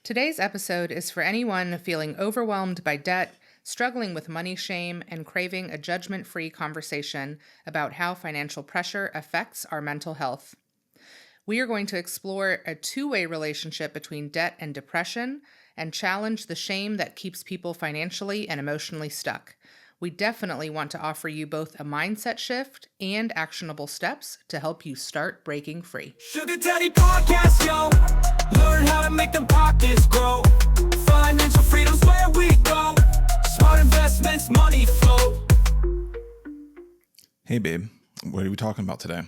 Today's episode is for anyone feeling overwhelmed by debt, struggling with money shame, and craving a judgment-free conversation about how financial pressure affects our mental health. We are going to explore a two-way relationship between debt and depression and challenge the shame that keeps people financially and emotionally stuck. We definitely want to offer you both a mindset shift and actionable steps to help you start breaking free. Sugar Daddy Podcast, yo. Learn how to make them pockets grow. Financial freedom's where we go. Smart investments, money flow. Hey, babe. What are we talking about today?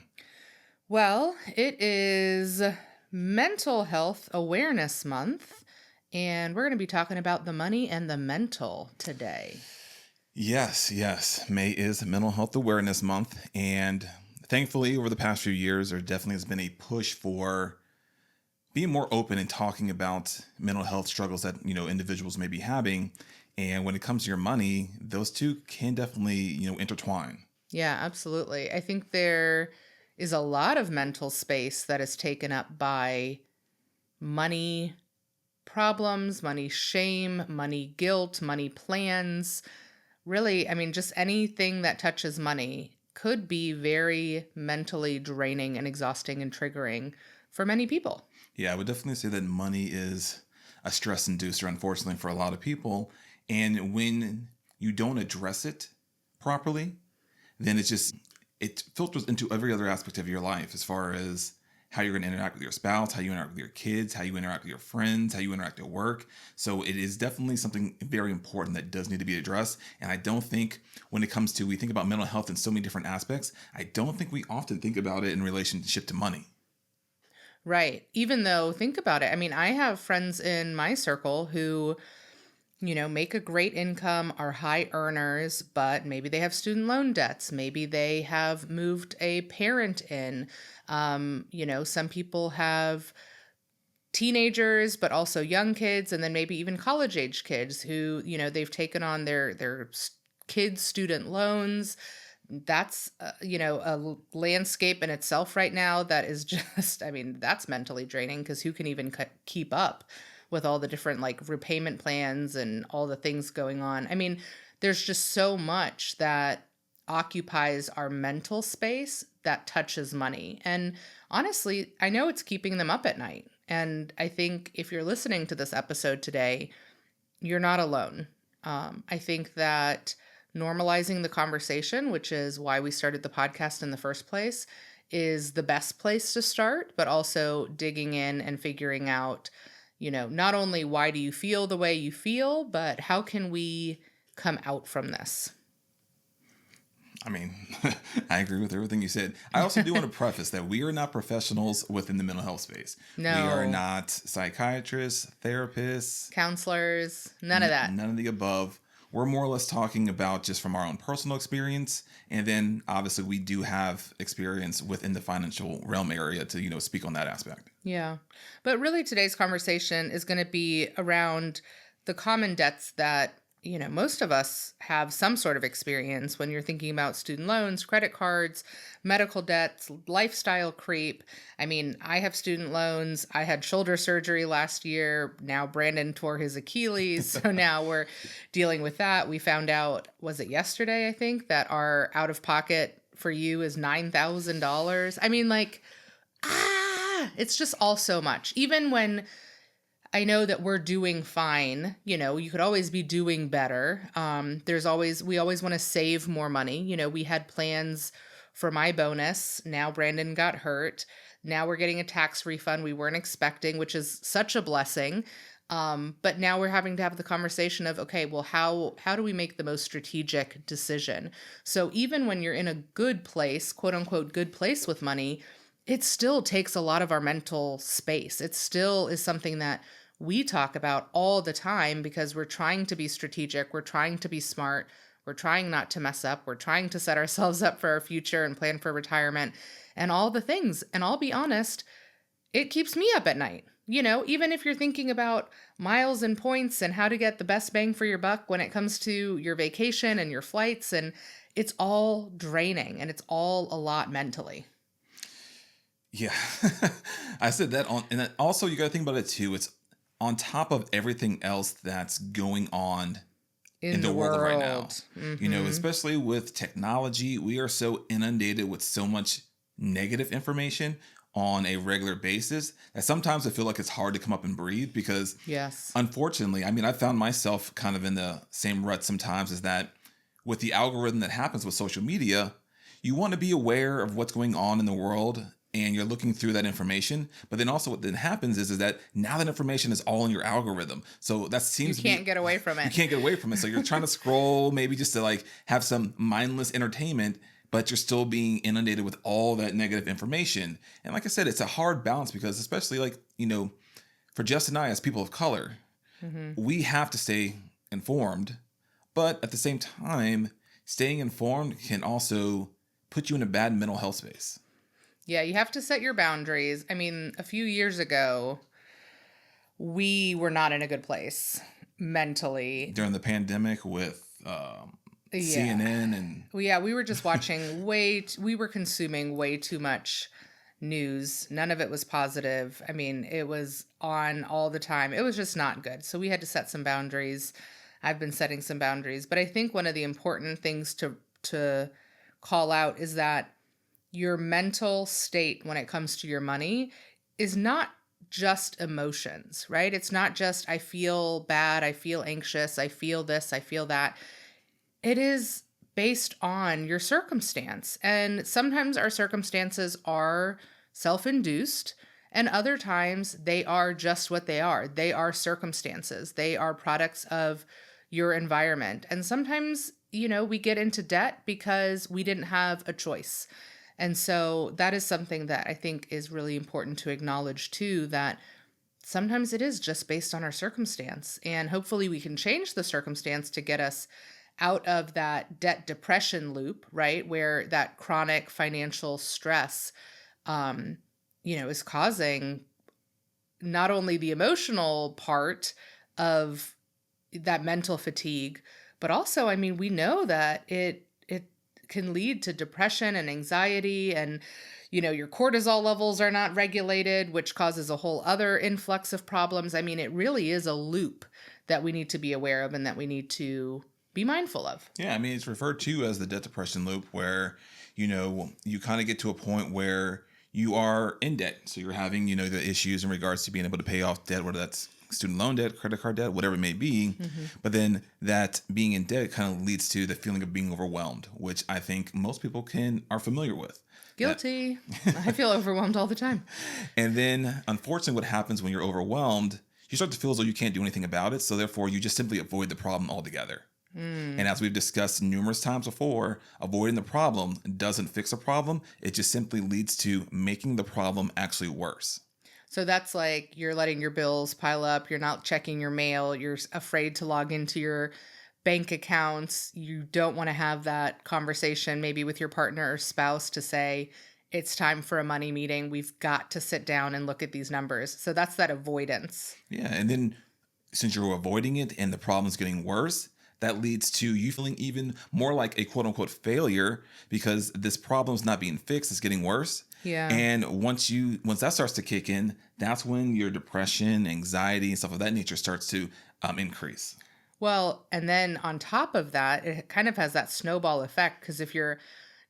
Well, it is Mental Health Awareness Month, and we're going to be talking about the money and the mental today. Yes. May is Mental Health Awareness Month. And thankfully, over the past few years, there definitely has been a push for being more open and talking about mental health struggles that, individuals may be having. And when it comes to your money, those two can definitely, intertwine. Yeah, absolutely. I think there is a lot of mental space that is taken up by money problems, money shame, money guilt, money plans. Really, just anything that touches money could be very mentally draining and exhausting and triggering for many people. Yeah, I would definitely say that money is a stress inducer, unfortunately, for a lot of people. And when you don't address it properly, then it filters into every other aspect of your life, as far as how you're going to interact with your spouse, how you interact with your kids, how you interact with your friends, how you interact at work. So it is definitely something very important that does need to be addressed. And I don't think when it comes to, we think about mental health in so many different aspects, I don't think we often think about it in relationship to money. Right. Even though, think about it. I have friends in my circle who make a great income, are high earners, but maybe they have student loan debts. Maybe they have moved a parent in. Some people have teenagers, but also young kids, and then maybe even college age kids who, they've taken on their kids' student loans. That's, a landscape in itself right now that is just, that's mentally draining because who can even keep up with all the different repayment plans and all the things going on. There's just so much that occupies our mental space that touches money. And honestly, I know it's keeping them up at night. And I think if you're listening to this episode today, you're not alone. I think that normalizing the conversation, which is why we started the podcast in the first place, is the best place to start, but also digging in and figuring out not only why do you feel the way you feel, but how can we come out from this? I agree with everything you said. I also do want to preface that we are not professionals within the mental health space. No. We are not psychiatrists, therapists, counselors, none of that. None of the above. We're more or less talking about just from our own personal experience. And then obviously we do have experience within the financial realm area to, speak on that aspect. Yeah. But really today's conversation is going to be around the common debts that, most of us have some sort of experience when you're thinking about student loans, credit cards, medical debts, lifestyle creep. I have student loans. I had shoulder surgery last year. Now Brandon tore his Achilles. So now we're dealing with that. We found out, was it yesterday, I think, that our out of pocket for you is $9,000. It's just all so much. Even when I know that we're doing fine, you could always be doing better. We always want to save more money. We had plans for my bonus. Now Brandon got hurt. Now we're getting a tax refund we weren't expecting, which is such a blessing. But now we're having to have the conversation of, okay, well, how do we make the most strategic decision? So even when you're in a good place, quote unquote, good place with money, it still takes a lot of our mental space. It still is something that we talk about all the time because we're trying to be strategic. We're trying to be smart. We're trying not to mess up. We're trying to set ourselves up for our future and plan for retirement and all the things. And I'll be honest, it keeps me up at night. Even if you're thinking about miles and points and how to get the best bang for your buck when it comes to your vacation and your flights, and it's all draining and it's all a lot mentally. Yeah, I said that and also you got to think about it too. It's on top of everything else that's going on in the world right now. Especially with technology, we are so inundated with so much negative information on a regular basis that sometimes I feel like it's hard to come up and breathe because, Yes. unfortunately, I mean, I found myself kind of in the same rut sometimes, is that with the algorithm that happens with social media, you want to be aware of what's going on in the world and you're looking through that information. But then also what then happens is that now that information is all in your algorithm. So that seems You can't get away from it. You can't get away from it. So you're trying to scroll maybe just to like have some mindless entertainment, but you're still being inundated with all that negative information. And like I said, it's a hard balance because especially like, for Jess and I as people of color, we have to stay informed. But at the same time, staying informed can also put you in a bad mental health space. Yeah, you have to set your boundaries. I mean, a few years ago, we were not in a good place mentally. During the pandemic with CNN and... Yeah, we were just watching we were consuming way too much news. None of it was positive. I mean, it was on all the time. It was just not good. So we had to set some boundaries. I've been setting some boundaries. But I think one of the important things to call out is that your mental state when it comes to your money is not just emotions, right? It's not just I feel bad, I feel anxious, I feel this, I feel that. It is based on your circumstance. And sometimes our circumstances are self-induced, and other times they are just what they are. They are circumstances. They are products of your environment. And sometimes, we get into debt because we didn't have a choice. And so that is something that I think is really important to acknowledge too, that sometimes it is just based on our circumstance. And hopefully we can change the circumstance to get us out of that debt depression loop, right? Where that chronic financial stress, is causing not only the emotional part of that mental fatigue, but also, I mean, we know that it can lead to depression and anxiety, and your cortisol levels are not regulated, which causes a whole other influx of problems. I mean, it really is a loop that we need to be aware of and that we need to be mindful of. Yeah, I mean, it's referred to as the debt depression loop, where you kind of get to a point where you are in debt. So you're having the issues in regards to being able to pay off debt, whether that's student loan debt, credit card debt, whatever it may be. But then that being in debt kind of leads to the feeling of being overwhelmed, which I think most people are familiar with. Guilty. I feel overwhelmed all the time. And then unfortunately what happens when you're overwhelmed, you start to feel as though you can't do anything about it. So therefore you just simply avoid the problem altogether. And as we've discussed numerous times before, avoiding the problem doesn't fix a problem. It just simply leads to making the problem actually worse. So that's like you're letting your bills pile up. You're not checking your mail. You're afraid to log into your bank accounts. You don't want to have that conversation maybe with your partner or spouse to say, it's time for a money meeting. We've got to sit down and look at these numbers. So that's that avoidance. Yeah. And then since you're avoiding it and the problem's getting worse, that leads to you feeling even more like a quote unquote failure because this problem's not being fixed. It's getting worse. Yeah. And once that starts to kick in, that's when your depression, anxiety, and stuff of that nature starts to increase. Well, and then on top of that, it kind of has that snowball effect because if you're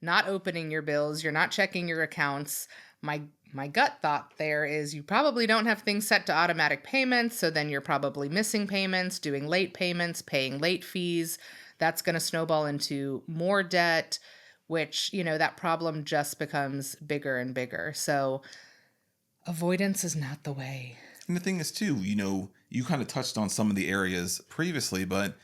not opening your bills, you're not checking your accounts, my gut thought there is you probably don't have things set to automatic payments, so then you're probably missing payments, doing late payments, paying late fees. That's going to snowball into more debt, which, that problem just becomes bigger and bigger. So avoidance is not the way. And the thing is too, you kind of touched on some of the areas previously, but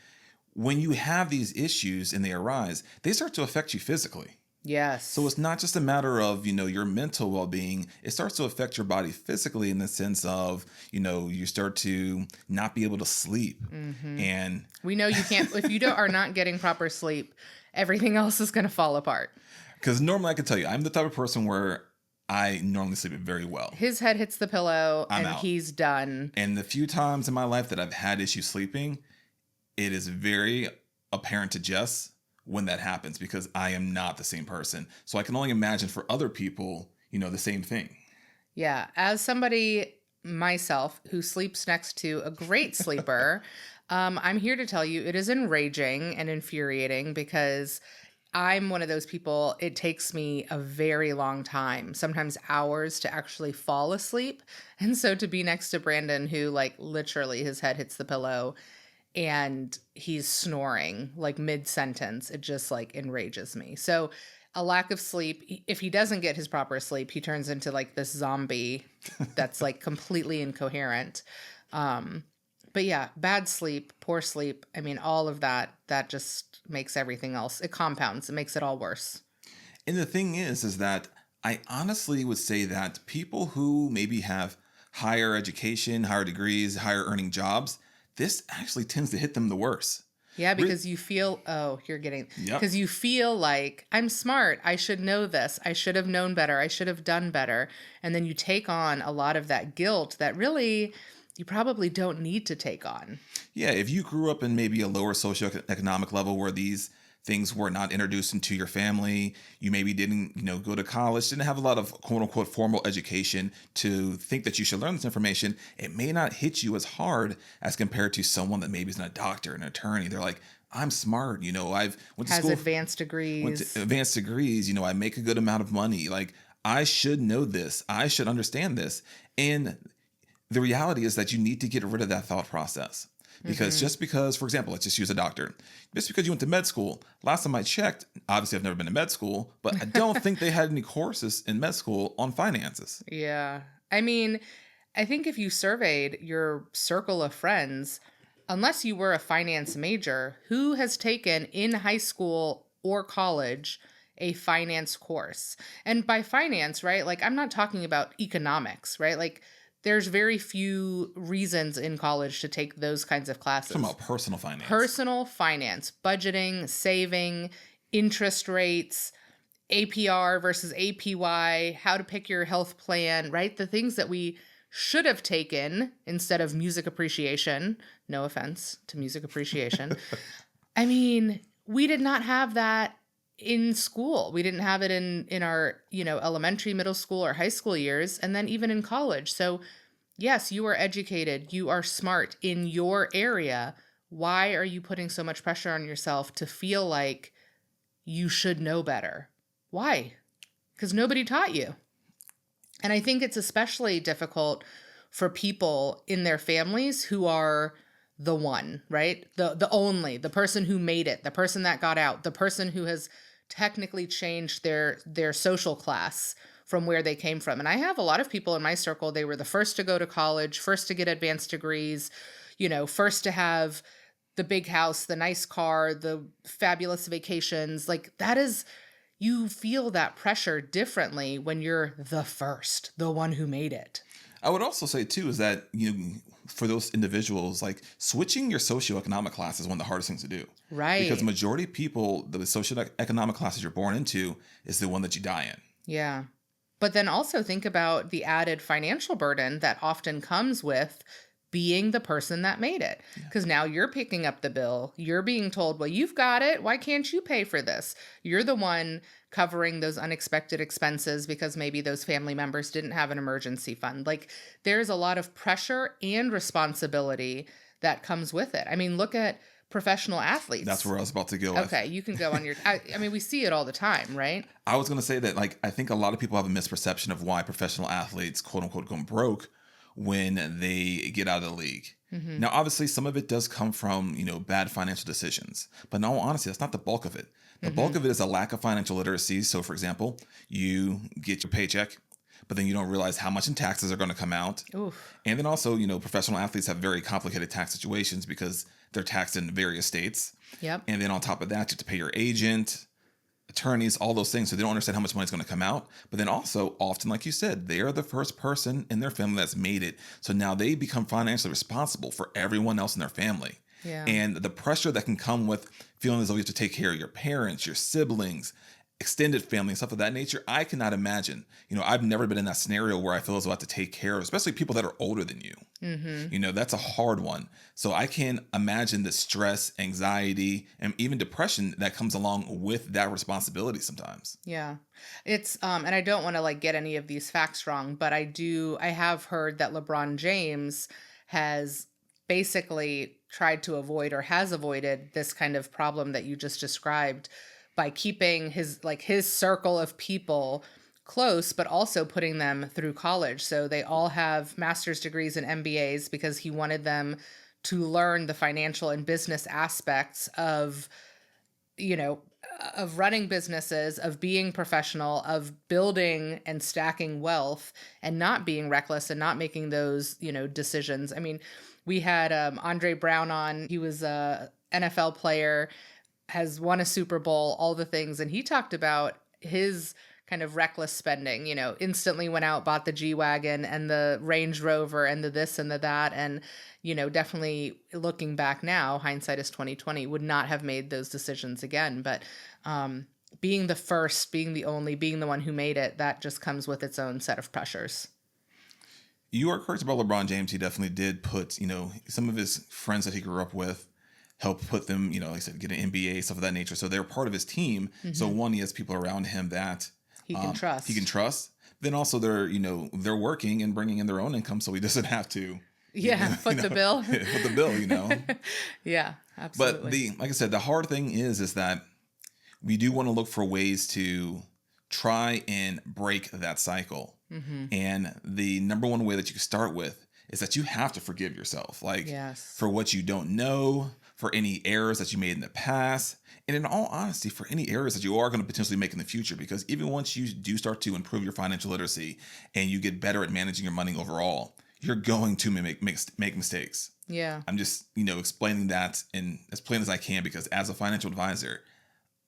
when you have these issues and they arise, they start to affect you physically. Yes. So it's not just a matter of, your mental well-being. It starts to affect your body physically in the sense of, you start to not be able to sleep. And we know you can't, if you are not getting proper sleep, everything else is going to fall apart. Because normally I can tell you, I'm the type of person where I normally sleep very well. His head hits the pillow and out. He's done. And the few times in my life that I've had issues sleeping, it is very apparent to Jess when that happens because I am not the same person. So I can only imagine for other people, the same thing. Yeah. As somebody myself, who sleeps next to a great sleeper, I'm here to tell you it is enraging and infuriating because I'm one of those people, it takes me a very long time, sometimes hours, to actually fall asleep. And so to be next to Brandon, who like literally his head hits the pillow and he's snoring like mid-sentence, it just like enrages me. So a lack of sleep, if he doesn't get his proper sleep, he turns into like this zombie that's like completely incoherent. But yeah, bad sleep, poor sleep, I mean, all of that just makes everything else, it compounds, it makes it all worse. And the thing is that I honestly would say that people who maybe have higher education, higher degrees, higher earning jobs, this actually tends to hit them the worst. Yeah, because you feel, oh, you're getting, Yep. because you feel like, I'm smart, I should know this, I should have known better, I should have done better. And then you take on a lot of that guilt that really you probably don't need to take on. Yeah, if you grew up in maybe a lower socioeconomic level where these things were not introduced into your family, you maybe didn't, go to college, didn't have a lot of quote unquote formal education to think that you should learn this information, it may not hit you as hard as compared to someone that maybe is a doctor, an attorney. They're like, I'm smart, I've went to Has school, advanced went degrees. to advanced degrees, I make a good amount of money. Like, I should know this. I should understand this. And the reality is that you need to get rid of that thought process. Because just because, for example, let's just use a doctor. Just because you went to med school, last time I checked, obviously I've never been to med school, but I don't think they had any courses in med school on finances. Yeah. I mean, I think if you surveyed your circle of friends, unless you were a finance major, who has taken in high school or college a finance course? And by finance, right? Like, I'm not talking about economics, right? Like, there's very few reasons in college to take those kinds of classes. Talking about personal finance. Personal finance, budgeting, saving, interest rates, APR versus APY, how to pick your health plan, right? The things that we should have taken instead of music appreciation. No offense to music appreciation. I mean, we did not have that in school. We didn't have it in our, elementary, middle school, or high school years, and then even in college. So yes, you are educated, you are smart in your area. Why are you putting so much pressure on yourself to feel like you should know better? Why? Because nobody taught you. And I think it's especially difficult for people in their families who are the one, right? The person who made it, the person that got out, the person who has technically changed their social class from where they came from. And I have a lot of people in my circle, they were the first to go to college, first to get advanced degrees, first to have the big house, the nice car, the fabulous vacations. Like, that is, you feel that pressure differently when you're the first, the one who made it. I would also say too is that for those individuals, like, switching your socioeconomic class is one of the hardest things to do. Right. Because the majority of people, the socioeconomic classes you're born into is the one that you die in. Yeah. But then also think about the added financial burden that often comes with being the person that made it. Because now you're picking up the bill. You're being told, well, you've got it. Why can't you pay for this? You're the one covering those unexpected expenses because maybe those family members didn't have an emergency fund. Like, there's a lot of pressure and responsibility that comes with it. I mean, look at professional athletes. That's where I was about to go. Okay, you can go on your... I mean, we see it all the time, right? I was going to say that, like, I think a lot of people have a misperception of why professional athletes, quote unquote, go broke when they get out of the league. Mm-hmm. Now, obviously, some of it does come from, bad financial decisions. But in all honesty, that's not the bulk of it. The bulk of it is a lack of financial literacy. So, for example, you get your paycheck, but then you don't realize how much in taxes are going to come out. Oof. And then also, professional athletes have very complicated tax situations because they're taxed in various states. Yep. And then on top of that, you have to pay your agent, attorneys, all those things. So they don't understand how much money is going to come out. But then also, often, like you said, they are the first person in their family that's made it. So now they become financially responsible for everyone else in their family. Yeah. And the pressure that can come with feeling as though you have to take care of your parents, your siblings, extended family and stuff of that nature, I cannot imagine. I've never been in that scenario where I feel as though I have to take care of, especially people that are older than you. That's a hard one. So I can imagine the stress, anxiety, and even depression that comes along with that responsibility sometimes. Yeah. It's and I don't want to like get any of these facts wrong, but I have heard that LeBron James has basically tried to avoid or has avoided this kind of problem that you just described by keeping his circle of people close, but also putting them through college. So they all have master's degrees and MBAs because he wanted them to learn the financial and business aspects of, of running businesses, of being professional, of building and stacking wealth and not being reckless and not making those, decisions. I mean, we had Andre Brown on. He was a NFL player, has won a Super Bowl, all the things. And he talked about his kind of reckless spending, instantly went out, bought the G-Wagon and the Range Rover and the this and the that. And, definitely looking back now, hindsight is 2020, would not have made those decisions again. But being the first, being the only, being the one who made it, that just comes with its own set of pressures. You are correct about LeBron James. He definitely did put, some of his friends that he grew up with, help put them, like I said, get an MBA, stuff of that nature. So they're part of his team. So one, he has people around him that he can trust. He can trust. Then also they're working and bringing in their own income, so he doesn't have to. Foot the bill. Foot the bill, Yeah, absolutely. But like I said, the hard thing is that we do want to look for ways to try and break that cycle. And the number one way that you can start with is that you have to forgive yourself, for what you don't know, for any errors that you made in the past, and in all honesty, for any errors that you are going to potentially make in the future. Because even once you do start to improve your financial literacy and you get better at managing your money overall, you're going to make mistakes. Yeah. I'm just, explaining that in as plain as I can, because as a financial advisor,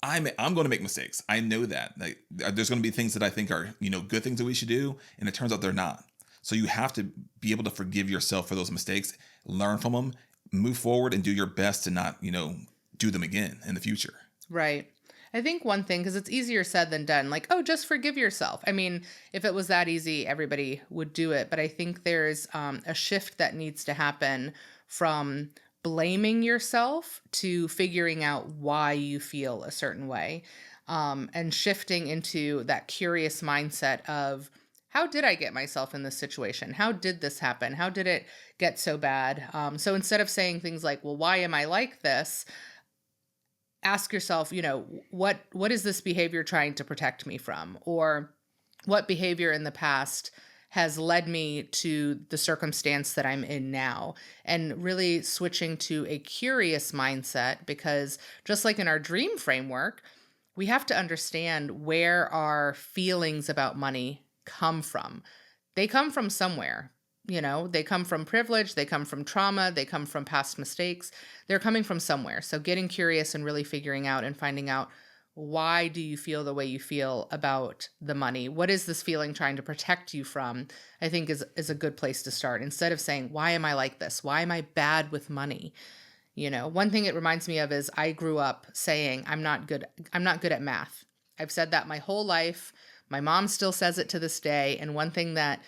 I'm going to make mistakes. I know that. There's going to be things that I think are, good things that we should do, and it turns out they're not. So you have to be able to forgive yourself for those mistakes, learn from them, move forward, and do your best to not, do them again in the future. Right. I think one thing, because it's easier said than done, just forgive yourself. I mean, if it was that easy, everybody would do it. But I think there's a shift that needs to happen from blaming yourself to figuring out why you feel a certain way, and shifting into that curious mindset of, how did I get myself in this situation? How did this happen? How did it get so bad? So instead of saying things like, well, why am I like this? Ask yourself, what is this behavior trying to protect me from? Or what behavior in the past has led me to the circumstance that I'm in now? And really switching to a curious mindset, because just like in our dream framework, we have to understand where our feelings about money come from. They come from somewhere. They come from privilege, they come from trauma, they come from past mistakes. They're coming from somewhere. So getting curious and really figuring out and finding out, why do you feel the way you feel about the money? What is this feeling trying to protect you from? I think is a good place to start. Instead of saying, why am I like this? Why am I bad with money? One thing it reminds me of is I grew up saying, I'm not good at math. I've said that my whole life. My mom still says it to this day. And one thing that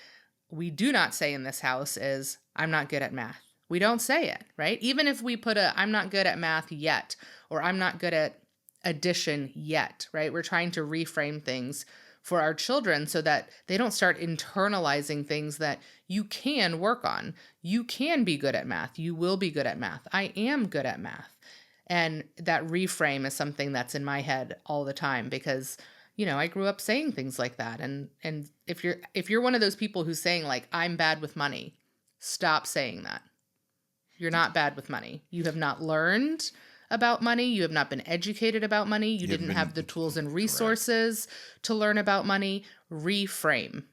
we do not say in this house is, I'm not good at math. We don't say it, right? Even if we put I'm not good at math yet, or I'm not good at addition yet, right? We're trying to reframe things for our children so that they don't start internalizing things that you can work on. You can be good at math. You will be good at math. I am good at math. And that reframe is something that's in my head all the time, because I grew up saying things like that. And if you're one of those people who's saying I'm bad with money, stop saying that. You're not bad with money. You have not learned about money. You have not been educated about money. You didn't have the tools and resources to learn about money. Reframe.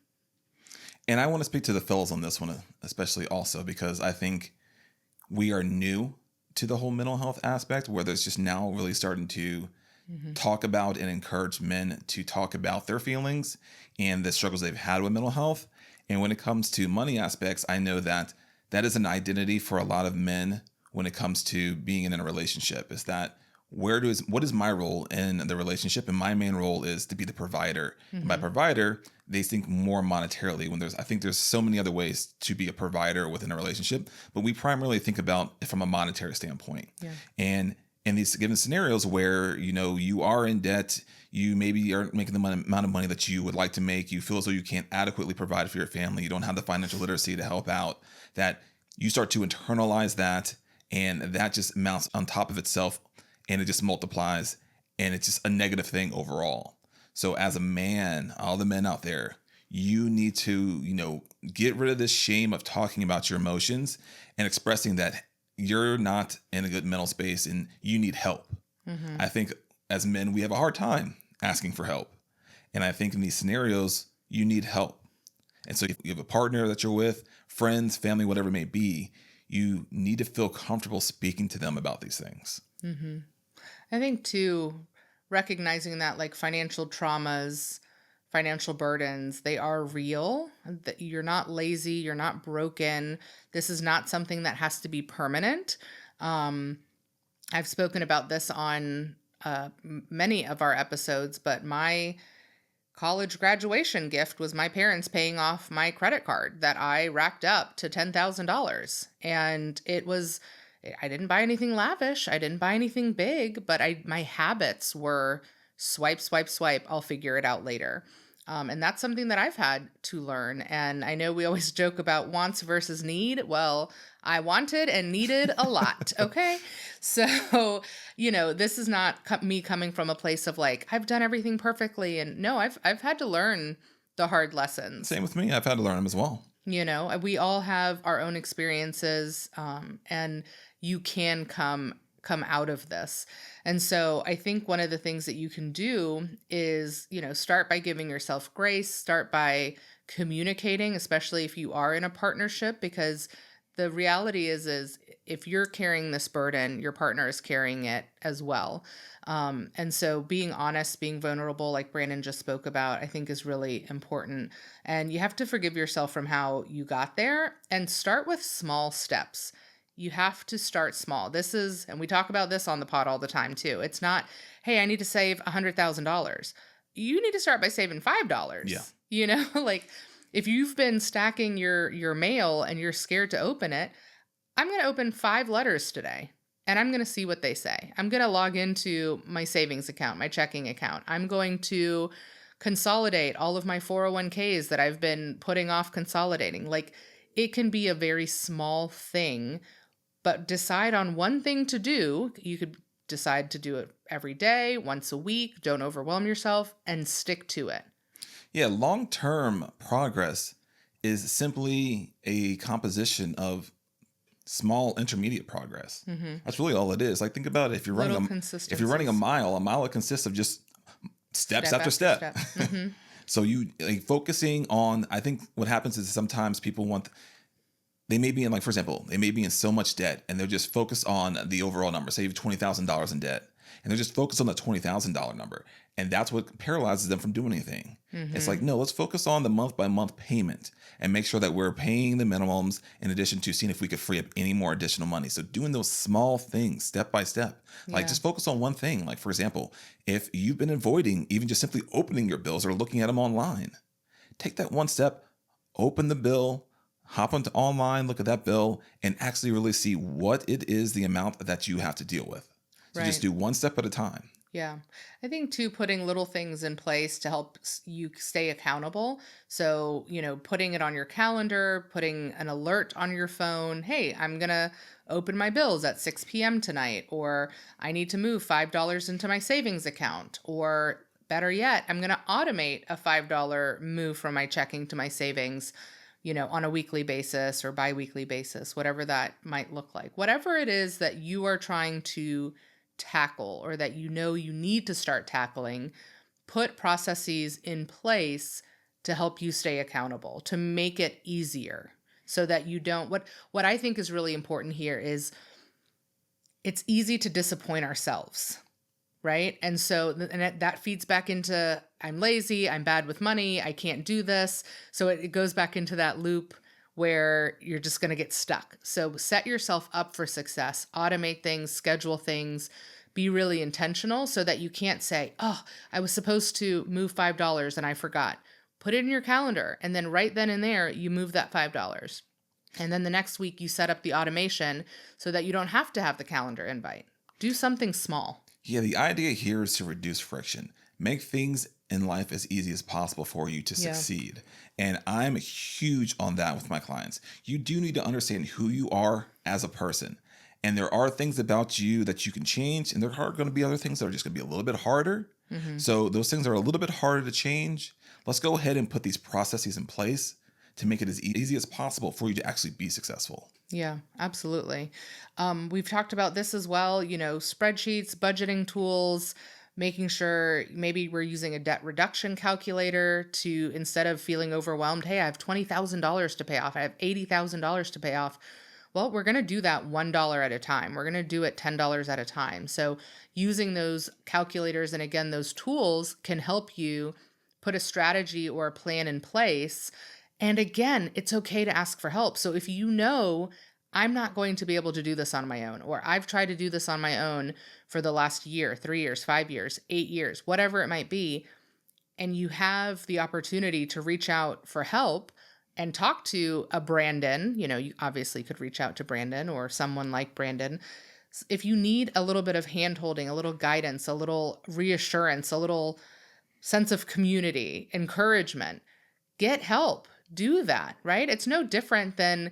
And I want to speak to the fellas on this one, especially also, because I think we are new to the whole mental health aspect, where there's just now really starting to talk about and encourage men to talk about their feelings and the struggles they've had with mental health. And when it comes to money aspects, I know that is an identity for a lot of men when it comes to being in a relationship, is that what is my role in the relationship? And my main role is to be the provider. And by provider, they think more monetarily when I think there's so many other ways to be a provider within a relationship, but we primarily think about it from a monetary standpoint. Yeah. And in these given scenarios where, you are in debt, you maybe aren't making the amount of money that you would like to make, you feel as though you can't adequately provide for your family, you don't have the financial literacy to help out, that you start to internalize that, and that just mounts on top of itself, and it just multiplies, and it's just a negative thing overall. So as a man, all the men out there, you need to, get rid of this shame of talking about your emotions and expressing that you're not in a good mental space and you need help. I think as men, we have a hard time asking for help. And I think in these scenarios, you need help. And so if you have a partner that you're with, friends, family, whatever it may be, you need to feel comfortable speaking to them about these things. I think too, recognizing that like financial traumas, financial burdens, they are real, that you're not lazy, you're not broken. This is not something that has to be permanent. I've spoken about this on many of our episodes, but my college graduation gift was my parents paying off my credit card that I racked up to $10,000. And I didn't buy anything lavish. I didn't buy anything big, but my habits were swipe, swipe, swipe. I'll figure it out later. And that's something that I've had to learn. And I know we always joke about wants versus need. Well, I wanted and needed a lot. Okay. So, this is not me coming from a place of like, I've done everything perfectly. And no, I've had to learn the hard lessons. Same with me. I've had to learn them as well. We all have our own experiences, and you can come out of this. And so I think one of the things that you can do is, start by giving yourself grace, start by communicating, especially if you are in a partnership, because the reality is if you're carrying this burden, your partner is carrying it as well. And so being honest, being vulnerable, like Brandon just spoke about, I think is really important. And you have to forgive yourself from how you got there and start with small steps. You have to start small. And we talk about this on the pod all the time too. It's not, hey, I need to save $100,000. You need to start by saving $5. Yeah. Like if you've been stacking your mail and you're scared to open it, I'm going to open 5 letters today and I'm going to see what they say. I'm going to log into my savings account, my checking account. I'm going to consolidate all of my 401ks that I've been putting off consolidating. Like it can be a very small thing, but decide on one thing to do. You could decide to do it every day, once a week. Don't overwhelm yourself and stick to it. Yeah, long-term progress is simply a composition of small intermediate progress. That's really all it is. Like think about it. If you're running a mile consists of just steps after step. So you focusing on, I think what happens is sometimes people they may be in, like, for example, they may be in so much debt and they're just focused on the overall number. Say you have $20,000 in debt and they're just focused on the $20,000 number. And that's what paralyzes them from doing anything. It's like, no, let's focus on the month by month payment and make sure that we're paying the minimums in addition to seeing if we could free up any more additional money. So doing those small things step by step, just focus on one thing. Like, for example, if you've been avoiding even just simply opening your bills or looking at them online, take that one step, open the bill, hop onto online, look at that bill, and actually really see what it is, the amount that you have to deal with. So just do one step at a time. Yeah. I think too, putting little things in place to help you stay accountable. So, putting it on your calendar, putting an alert on your phone. Hey, I'm going to open my bills at 6 p.m. tonight, or I need to move $5 into my savings account, or better yet, I'm going to automate a $5 move from my checking to my savings, on a weekly basis or bi-weekly basis, whatever that might look like. Whatever it is that you are trying to tackle or that you need to start tackling, put processes in place to help you stay accountable, to make it easier so that you don't, what I think is really important here is it's easy to disappoint ourselves, right? And so that feeds back into, I'm lazy, I'm bad with money, I can't do this. So it goes back into that loop where you're just going to get stuck. So set yourself up for success, automate things, schedule things, be really intentional so that you can't say, oh, I was supposed to move $5 and I forgot. Put it in your calendar. And then right then and there, you move that $5. And then the next week you set up the automation so that you don't have to have the calendar invite. Do something small. Yeah, the idea here is to reduce friction. Make things in life as easy as possible for you to succeed. And I'm huge on that with my clients. You do need to understand who you are as a person. And there are things about you that you can change, and there are going to be other things that are just going to be a little bit harder. So those things are a little bit harder to change. Let's go ahead and put these processes in place to make it as easy as possible for you to actually be successful. Yeah, absolutely. We've talked about this as well, spreadsheets, budgeting tools, making sure maybe we're using a debt reduction calculator to, instead of feeling overwhelmed, hey, I have $20,000 to pay off, I have $80,000 to pay off. Well, we're going to do that $1 at a time. We're going to do it $10 at a time. So using those calculators and again, those tools can help you put a strategy or a plan in place. And again, it's okay to ask for help. So if I'm not going to be able to do this on my own, or I've tried to do this on my own for the last year, 3 years, 5 years, 8 years, whatever it might be, and you have the opportunity to reach out for help and talk to a Brandon, you obviously could reach out to Brandon or someone like Brandon. If you need a little bit of hand-holding, a little guidance, a little reassurance, a little sense of community, encouragement, get help. Do that, right? It's no different than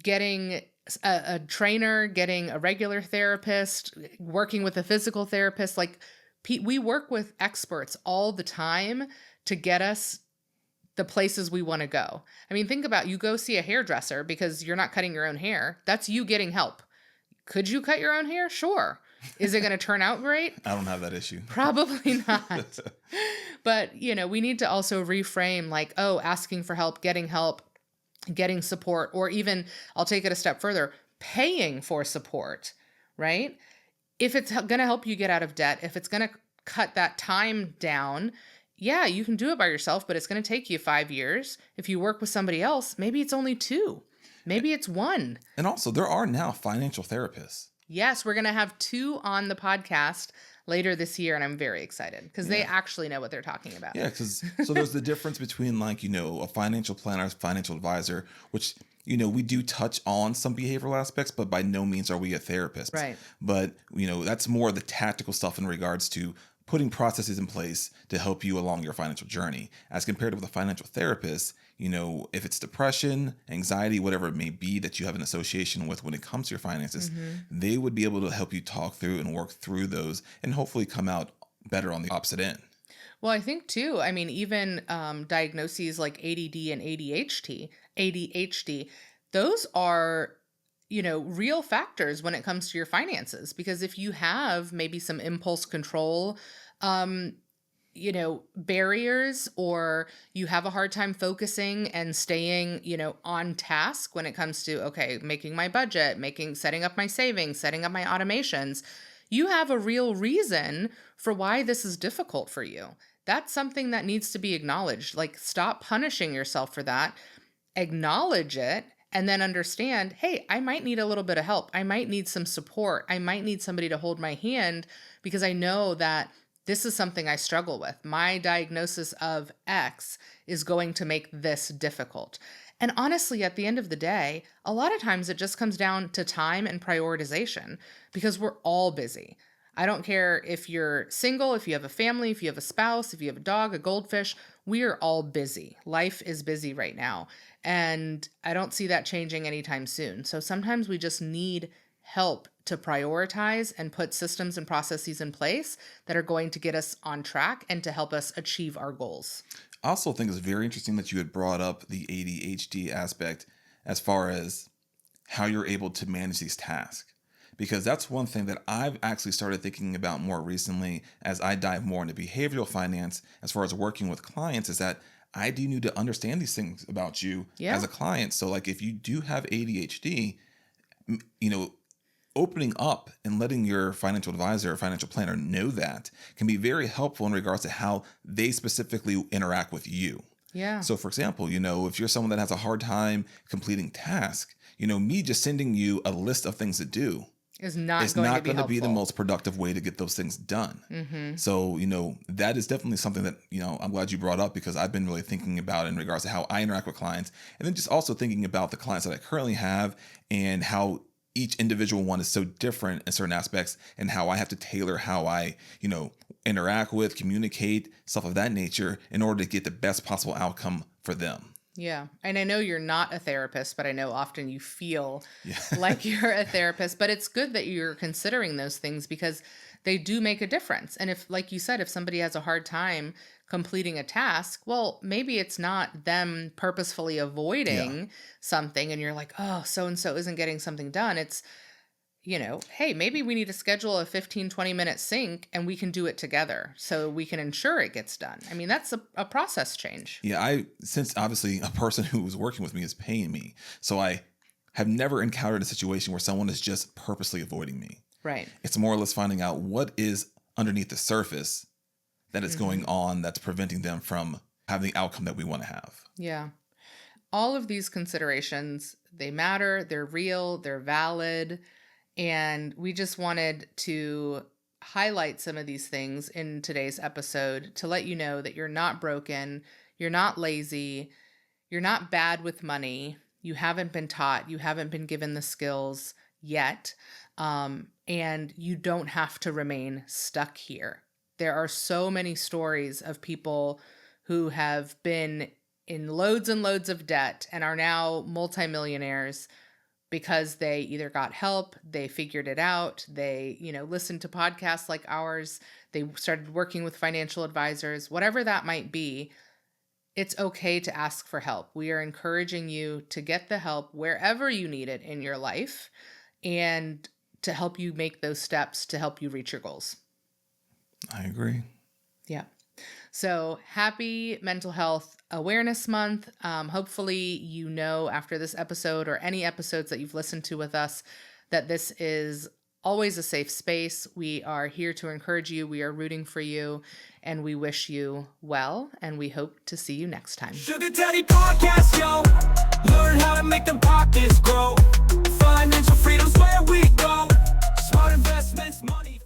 getting a trainer, getting a regular therapist, working with a physical therapist. Like we work with experts all the time to get us the places we want to go. I mean, think about, you go see a hairdresser because you're not cutting your own hair. That's you getting help. Could you cut your own hair? Sure. Is it going to turn out great? I don't have that issue. Probably not. But, we need to also reframe like, asking for help, getting support, or even, I'll take it a step further, paying for support, right? If it's going to help you get out of debt, if it's going to cut that time down, yeah, you can do it by yourself, but it's going to take you 5 years. If you work with somebody else, maybe it's only 2, maybe it's 1. And also, there are now financial therapists. Yes, we're going to have 2 on the podcast later this year, and I'm very excited because they actually know what they're talking about. Yeah, so there's the difference between a financial planner, a financial advisor, which, we do touch on some behavioral aspects, but by no means are we a therapist. Right. But, that's more the tactical stuff in regards to putting processes in place to help you along your financial journey. As compared to with a financial therapist, if it's depression, anxiety, whatever it may be that you have an association with when it comes to your finances, they would be able to help you talk through and work through those and hopefully come out better on the opposite end. Well, I think too, even diagnoses like ADD and ADHD, those are, real factors when it comes to your finances. Because if you have maybe some impulse control, barriers, or you have a hard time focusing and staying, on task when it comes to, making my budget, setting up my savings, setting up my automations, you have a real reason for why this is difficult for you. That's something that needs to be acknowledged. Like, stop punishing yourself for that, acknowledge it, and then understand, hey, I might need a little bit of help. I might need some support. I might need somebody to hold my hand because I know that this is something I struggle with. My diagnosis of X is going to make this difficult. And honestly, at the end of the day, a lot of times it just comes down to time and prioritization because we're all busy. I don't care if you're single, if you have a family, if you have a spouse, if you have a dog, a goldfish, we are all busy. Life is busy right now. And I don't see that changing anytime soon. So sometimes we just need help to prioritize and put systems and processes in place that are going to get us on track and to help us achieve our goals. I also think it's very interesting that you had brought up the ADHD aspect as far as how you're able to manage these tasks. Because that's one thing that I've actually started thinking about more recently as I dive more into behavioral finance as far as working with clients, is that I do need to understand these things about you as a client. So like if you do have ADHD, opening up and letting your financial advisor or financial planner know that can be very helpful in regards to how they specifically interact with you. Yeah. So for example, if you're someone that has a hard time completing tasks, me just sending you a list of things to do is not it's going not to be going to be the helpful. most productive way to get those things done. So, that is definitely something that, I'm glad you brought up, because I've been really thinking about in regards to how I interact with clients, and then just also thinking about the clients that I currently have and how each individual one is so different in certain aspects, and how I have to tailor how I, interact with, communicate, stuff of that nature, in order to get the best possible outcome for them. Yeah. And I know you're not a therapist, but I know often you feel Yeah. like you're a therapist. But it's good that you're considering those things, because they do make a difference. And if, like you said, if somebody has a hard time completing a task, well, maybe it's not them purposefully avoiding something and you're like, oh, so and so isn't getting something done. It's, hey, maybe we need to schedule a 15-20 minute sync and we can do it together so we can ensure it gets done. I mean, that's a process change. Yeah, since obviously a person who was working with me is paying me, so I have never encountered a situation where someone is just purposely avoiding me. Right. It's more or less finding out what is underneath the surface that is going on that's preventing them from having the outcome that we want to have. Yeah. All of these considerations, they matter, they're real, they're valid. And we just wanted to highlight some of these things in today's episode to let you know that you're not broken, you're not lazy, you're not bad with money, you haven't been taught, you haven't been given the skills yet, and you don't have to remain stuck here. There are so many stories of people who have been in loads and loads of debt and are now multimillionaires because they either got help, they figured it out, they, listened to podcasts like ours, they started working with financial advisors, whatever that might be. It's okay to ask for help. We are encouraging you to get the help wherever you need it in your life, and to help you make those steps to help you reach your goals. I agree. Yeah. So happy Mental Health Awareness Month. Hopefully, after this episode or any episodes that you've listened to with us, that this is always a safe space. We are here to encourage you. We are rooting for you, and we wish you well, and we hope to see you next time. Sugar Daddy Podcast, yo. Learn how to make them pockets grow. Financial freedom's where we go. Smart investments, money.